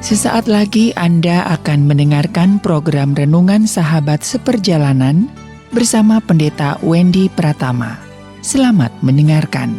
Sesaat lagi Anda akan mendengarkan program Renungan Sahabat Seperjalanan bersama Pendeta Wendy Pratama. Selamat mendengarkan.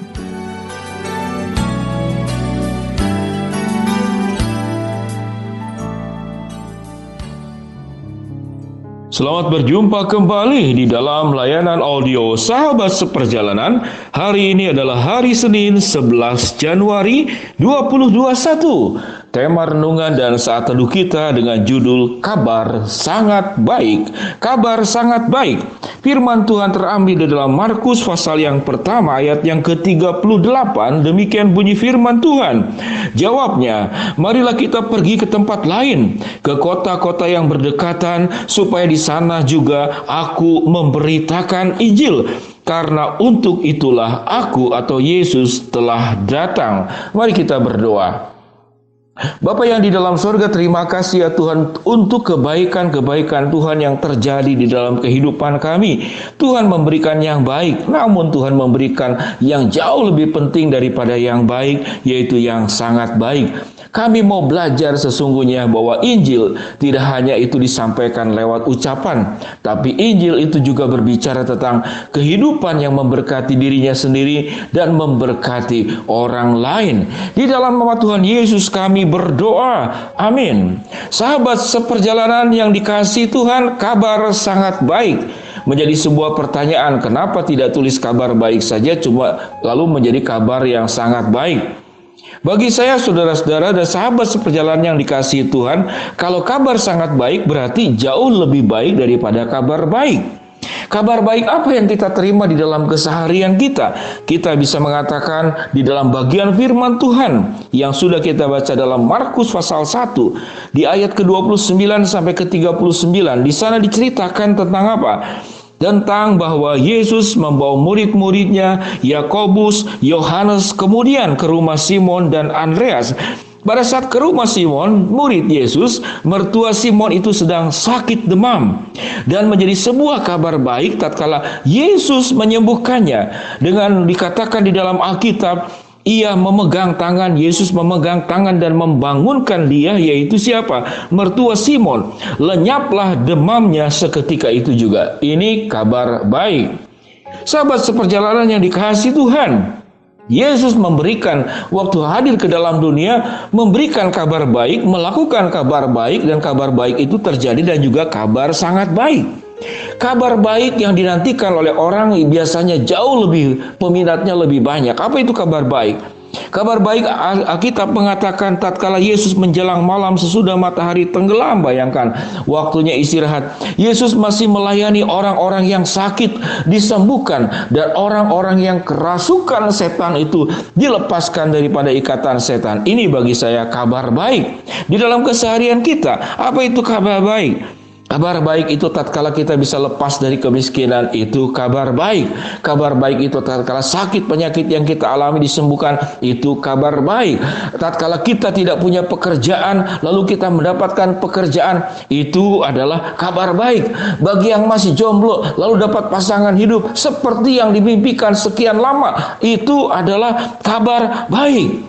Selamat berjumpa kembali di dalam layanan audio Sahabat Seperjalanan. Hari ini adalah hari Senin 11 Januari 2021. Tema renungan dan saat teduh kita dengan judul Kabar Sangat Baik. Kabar sangat baik. Firman Tuhan terambil di dalam Markus pasal yang pertama ayat yang ke-38. Demikian bunyi firman Tuhan. Jawabnya, marilah kita pergi ke tempat lain, ke kota-kota yang berdekatan, supaya di sana juga aku memberitakan Injil. Karena untuk itulah aku atau Yesus telah datang. Mari kita berdoa. Bapa yang di dalam surga, terima kasih ya Tuhan untuk kebaikan-kebaikan Tuhan yang terjadi di dalam kehidupan kami. Tuhan memberikan yang baik, namun Tuhan memberikan yang jauh lebih penting daripada yang baik, yaitu yang sangat baik. Kami mau belajar sesungguhnya bahwa Injil tidak hanya itu disampaikan lewat ucapan, tapi Injil itu juga berbicara tentang kehidupan yang memberkati dirinya sendiri dan memberkati orang lain. Di dalam nama Tuhan Yesus kami berdoa. Amin. Sahabat seperjalanan yang dikasihi Tuhan, kabar sangat baik. Menjadi sebuah pertanyaan, kenapa tidak tulis kabar baik saja cuma lalu menjadi kabar yang sangat baik? Bagi saya, saudara-saudara dan sahabat seperjalanan yang dikasihi Tuhan, kalau kabar sangat baik berarti jauh lebih baik daripada kabar baik. Kabar baik apa yang kita terima di dalam keseharian kita? Kita bisa mengatakan di dalam bagian firman Tuhan yang sudah kita baca dalam Markus pasal 1 di ayat ke-29 sampai ke-39. Di sana diceritakan tentang apa? Tentang bahwa Yesus membawa murid-muridnya Yakobus, Yohanes kemudian ke rumah Simon dan Andreas. Pada saat ke rumah Simon, murid Yesus, mertua Simon itu sedang sakit demam. Dan menjadi sebuah kabar baik tatkala Yesus menyembuhkannya. Dengan dikatakan di dalam Alkitab, Yesus memegang tangan dan membangunkan dia, yaitu siapa? Mertua Simon. Lenyaplah demamnya seketika itu juga. Ini kabar baik. Sahabat seperjalanan yang dikasihi Tuhan, Yesus memberikan waktu hadir ke dalam dunia, memberikan kabar baik, melakukan kabar baik, dan kabar baik itu terjadi dan juga kabar sangat baik. Kabar baik yang dinantikan oleh orang biasanya jauh lebih, peminatnya lebih banyak. Apa itu kabar baik? Kabar baik Alkitab mengatakan tatkala Yesus menjelang malam sesudah matahari tenggelam, bayangkan waktunya istirahat, Yesus masih melayani orang-orang yang sakit disembuhkan, dan orang-orang yang kerasukan setan itu dilepaskan daripada ikatan setan. Ini bagi saya kabar baik di dalam keseharian kita. Apa itu kabar baik? Kabar baik itu tatkala kita bisa lepas dari kemiskinan, itu kabar baik. Kabar baik itu tatkala sakit penyakit yang kita alami disembuhkan, itu kabar baik. Tatkala kita tidak punya pekerjaan lalu kita mendapatkan pekerjaan, itu adalah kabar baik. Bagi yang masih jomblo lalu dapat pasangan hidup seperti yang dimimpikan sekian lama, itu adalah kabar baik.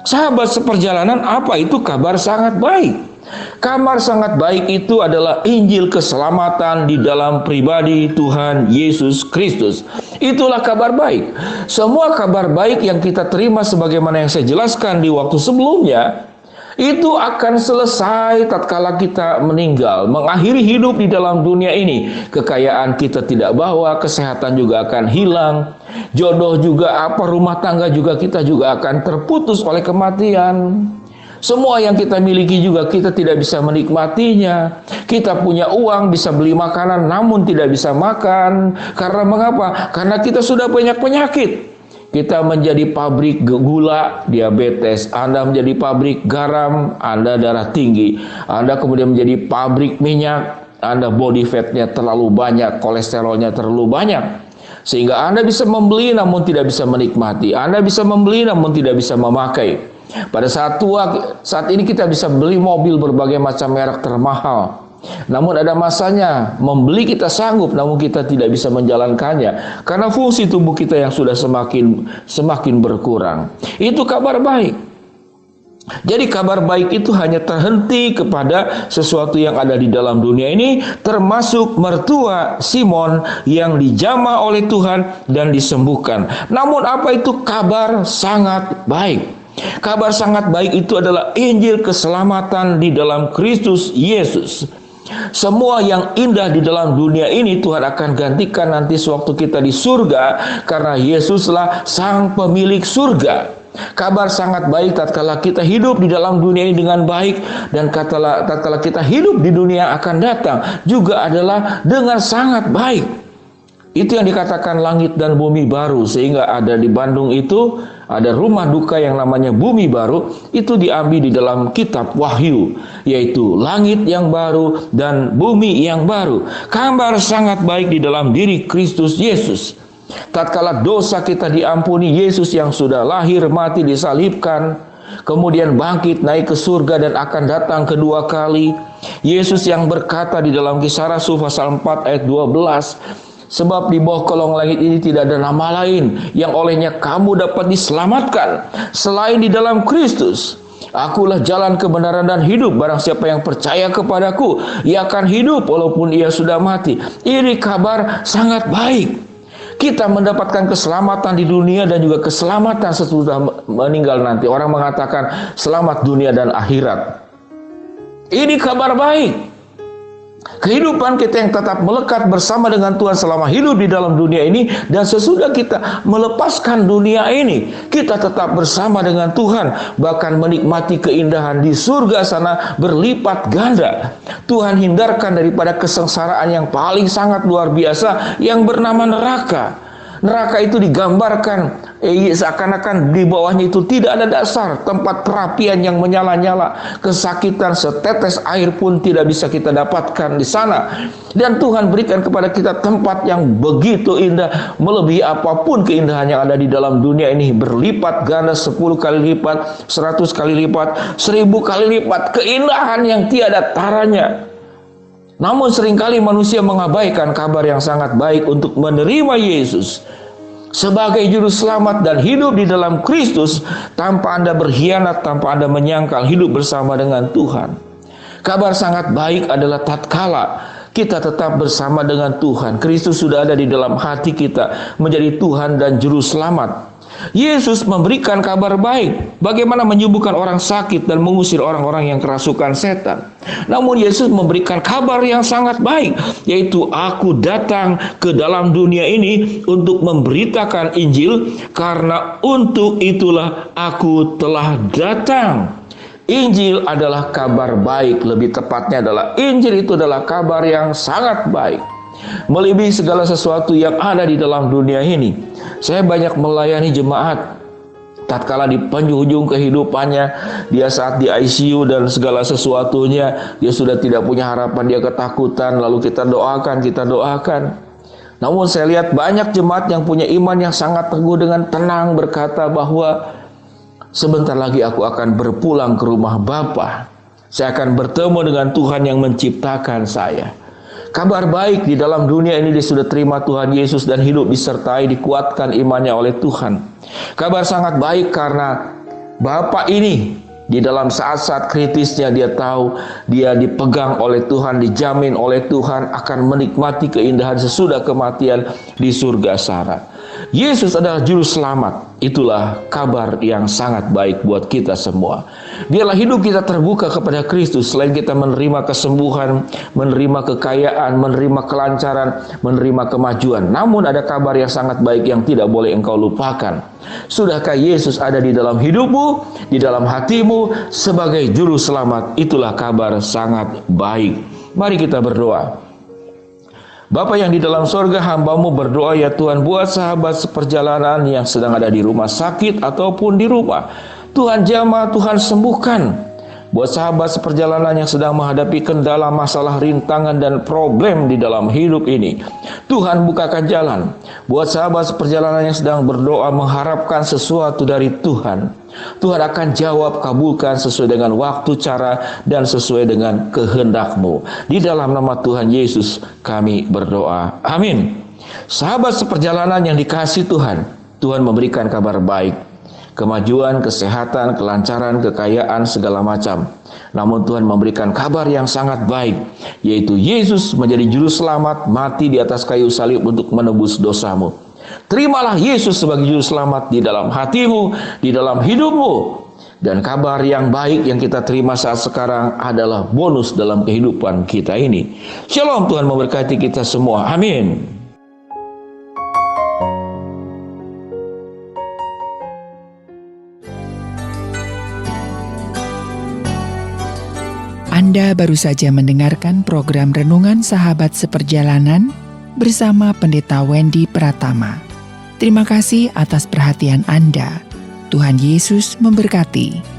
Sahabat seperjalanan, apa itu kabar sangat baik? Kabar sangat baik itu adalah Injil keselamatan di dalam pribadi Tuhan Yesus Kristus. Itulah kabar baik. Semua kabar baik yang kita terima sebagaimana yang saya jelaskan di waktu sebelumnya, itu akan selesai tatkala kita meninggal, mengakhiri hidup di dalam dunia ini. Kekayaan kita tidak bawa, kesehatan juga akan hilang, jodoh juga rumah tangga juga kita juga akan terputus oleh kematian. Semua yang kita miliki juga kita tidak bisa menikmatinya. Kita punya uang bisa beli makanan namun tidak bisa makan. Karena mengapa? Karena kita sudah banyak penyakit. Kita menjadi pabrik gula, diabetes. Anda menjadi pabrik garam, Anda darah tinggi. Anda kemudian menjadi pabrik minyak, Anda body fatnya terlalu banyak, kolesterolnya terlalu banyak. Sehingga Anda bisa membeli namun tidak bisa menikmati. Anda bisa membeli namun tidak bisa memakai. Pada saat tua, saat ini kita bisa beli mobil berbagai macam merek termahal. Namun ada masanya membeli kita sanggup, namun kita tidak bisa menjalankannya karena fungsi tubuh kita yang sudah semakin berkurang. Itu kabar baik. Jadi kabar baik itu hanya terhenti kepada sesuatu yang ada di dalam dunia ini, termasuk mertua Simon yang dijamah oleh Tuhan dan disembuhkan. Namun apa itu kabar sangat baik? Kabar sangat baik itu adalah Injil keselamatan di dalam Kristus Yesus. Semua yang indah di dalam dunia ini Tuhan akan gantikan nanti sewaktu kita di surga, karena Yesuslah sang pemilik surga. Kabar sangat baik tatkala kita hidup di dalam dunia ini dengan baik, dan tatkala kita hidup di dunia yang akan datang juga adalah dengan sangat baik. Itu yang dikatakan langit dan bumi baru, sehingga ada di Bandung itu ada rumah duka yang namanya bumi baru. Itu diambil di dalam kitab Wahyu, yaitu langit yang baru dan bumi yang baru. Kabar sangat baik di dalam diri Kristus Yesus. Tatkala dosa kita diampuni, Yesus yang sudah lahir, mati, disalibkan, kemudian bangkit naik ke surga dan akan datang kedua kali. Yesus yang berkata di dalam Kisah Rasul pasal 4 ayat 12, sebab di bawah kolong langit ini tidak ada nama lain yang olehnya kamu dapat diselamatkan selain di dalam Kristus. Akulah jalan, kebenaran, dan hidup. Barang siapa yang percaya kepadaku, ia akan hidup walaupun ia sudah mati. Ini kabar sangat baik. Kita mendapatkan keselamatan di dunia dan juga keselamatan sesudah meninggal nanti. Orang mengatakan selamat dunia dan akhirat. Ini kabar baik. Kehidupan kita yang tetap melekat bersama dengan Tuhan selama hidup di dalam dunia ini, dan sesudah kita melepaskan dunia ini, kita tetap bersama dengan Tuhan, bahkan menikmati keindahan di surga sana berlipat ganda. Tuhan hindarkan daripada kesengsaraan yang paling sangat luar biasa yang bernama neraka. Neraka itu digambarkan seakan-akan di bawahnya itu tidak ada dasar, tempat perapian yang menyala-nyala, kesakitan setetes air pun tidak bisa kita dapatkan di sana. Dan Tuhan berikan kepada kita tempat yang begitu indah, melebihi apapun keindahan yang ada di dalam dunia ini, berlipat ganda, 10 kali lipat, 100 kali lipat, 1000 kali lipat, keindahan yang tiada taranya. Namun seringkali manusia mengabaikan kabar yang sangat baik untuk menerima Yesus sebagai juru selamat dan hidup di dalam Kristus tanpa Anda berkhianat, tanpa Anda menyangkal hidup bersama dengan Tuhan. Kabar sangat baik adalah tatkala kita tetap bersama dengan Tuhan. Kristus sudah ada di dalam hati kita, menjadi Tuhan dan juru selamat. Yesus memberikan kabar baik, bagaimana menyembuhkan orang sakit dan mengusir orang-orang yang kerasukan setan. Namun Yesus memberikan kabar yang sangat baik, yaitu aku datang ke dalam dunia ini untuk memberitakan Injil, karena untuk itulah aku telah datang. Injil adalah kabar baik, lebih tepatnya adalah Injil itu adalah kabar yang sangat baik, melebihi segala sesuatu yang ada di dalam dunia ini. Saya banyak melayani jemaat tatkala di penghujung kehidupannya, dia saat di ICU dan segala sesuatunya, dia sudah tidak punya harapan, dia ketakutan, lalu kita doakan. Namun saya lihat banyak jemaat yang punya iman yang sangat teguh dengan tenang berkata bahwa sebentar lagi aku akan berpulang ke rumah Bapa. Saya akan bertemu dengan Tuhan yang menciptakan saya. Kabar baik di dalam dunia ini dia sudah terima Tuhan Yesus dan hidup disertai, dikuatkan imannya oleh Tuhan. Kabar sangat baik karena Bapa ini di dalam saat-saat kritisnya dia tahu dia dipegang oleh Tuhan, dijamin oleh Tuhan akan menikmati keindahan sesudah kematian di surga sana. Yesus adalah juru selamat. Itulah kabar yang sangat baik buat kita semua. Biarlah hidup kita terbuka kepada Kristus. Selain kita menerima kesembuhan, menerima kekayaan, menerima kelancaran, menerima kemajuan, namun ada kabar yang sangat baik yang tidak boleh engkau lupakan. Sudahkah Yesus ada di dalam hidupmu, di dalam hatimu sebagai juru selamat? Itulah kabar sangat baik. Mari kita berdoa. Bapa yang di dalam sorga, hamba-Mu berdoa ya Tuhan, buat sahabat seperjalanan yang sedang ada di rumah sakit ataupun di rumah. Tuhan jamah, Tuhan sembuhkan. Buat sahabat seperjalanan yang sedang menghadapi kendala, masalah, rintangan, dan problem di dalam hidup ini, Tuhan bukakan jalan. Buat sahabat seperjalanan yang sedang berdoa mengharapkan sesuatu dari Tuhan, Tuhan akan jawab, kabulkan sesuai dengan waktu, cara, dan sesuai dengan kehendak-Mu. Di dalam nama Tuhan Yesus kami berdoa. Amin. Sahabat seperjalanan yang dikasihi Tuhan, Tuhan memberikan kabar baik. kemajuan, kesehatan, kelancaran, kekayaan, segala macam. Namun Tuhan memberikan kabar yang sangat baik, yaitu Yesus menjadi juru selamat, mati di atas kayu salib untuk menebus dosamu. Terimalah Yesus sebagai juru selamat di dalam hatimu, di dalam hidupmu. Dan kabar yang baik yang kita terima saat sekarang adalah bonus dalam kehidupan kita ini. Shalom, Tuhan memberkati kita semua. Amin. Anda baru saja mendengarkan program Renungan Sahabat Seperjalanan bersama Pendeta Wendy Pratama. Terima kasih atas perhatian Anda. Tuhan Yesus memberkati.